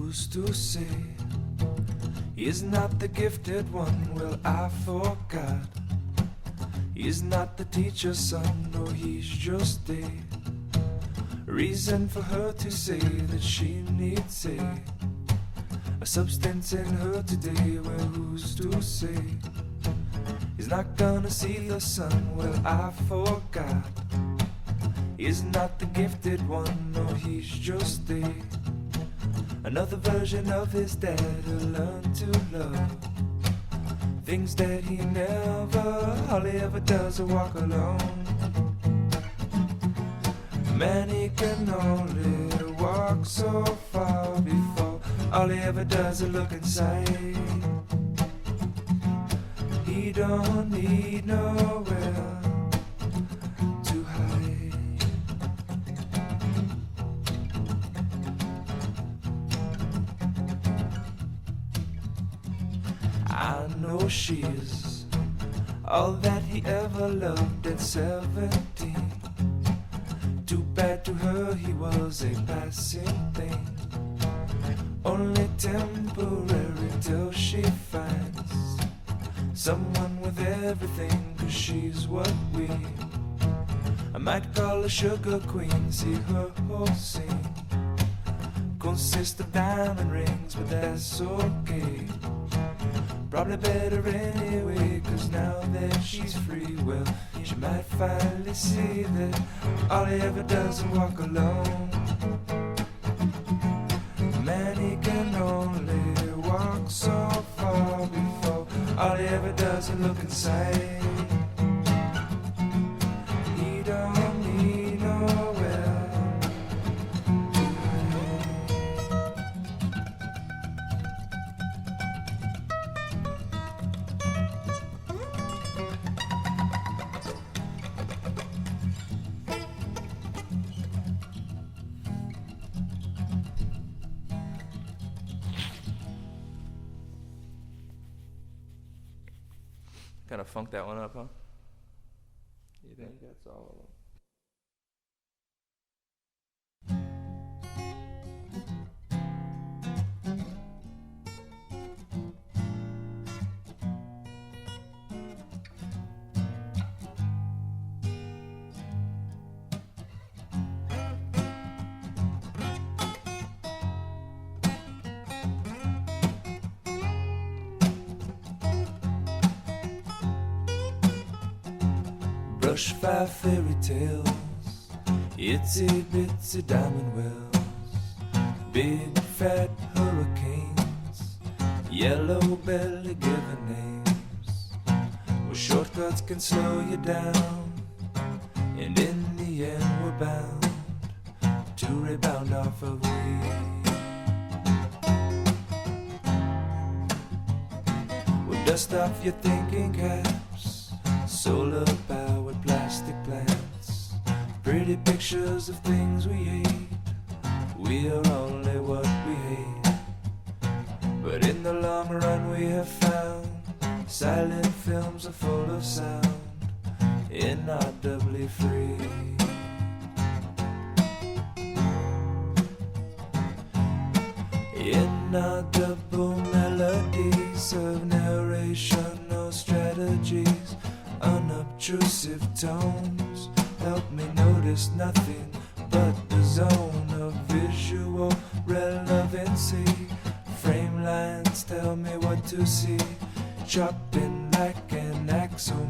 who's to say he is not the gifted one? Well, I forgot. He's not the teacher's son, no, he's just a reason for her to say that she needs a substance in her today. Well, who's to say he's not gonna see the sun? Well, I forgot. He's not the gifted one, no, he's just another version of his dad who learned to love things that he never, all he ever does is walk alone. Man, he can only walk so far before all he ever does is look inside. He don't need nowhere to hide. I know she's all that he ever loved at 17. Too bad to her he was a passing thing, only temporary till she finds someone with everything. 'Cause she's what I might call a sugar queen. See, her whole scene consists of diamond rings, but that's okay. Probably better anyway, 'cause now that she's free, well, she might finally see that all he ever does is walk alone. Man, he can only walk so far before all he ever does is look inside. He don't need nowhere to hide. Kind of funked that one up, huh? You think that's all of them? Brush 5 fairy tales, itsy bitsy diamond wells, big fat hurricanes, yellow belly given names. Well, shortcuts can slow you down, and in the end we're bound to rebound off of weed. Well, dust off your thinking caps, solar powered plastic plants, pretty pictures of things we hate. We are only what we hate, but in the long run we have found silent films are full of sound, inaudibly free. Inaudible melodies of narrational strategies, unobtrusive tones help me notice nothing but the zone of visual relevancy. Frame lines tell me what to see, chopping like an axle.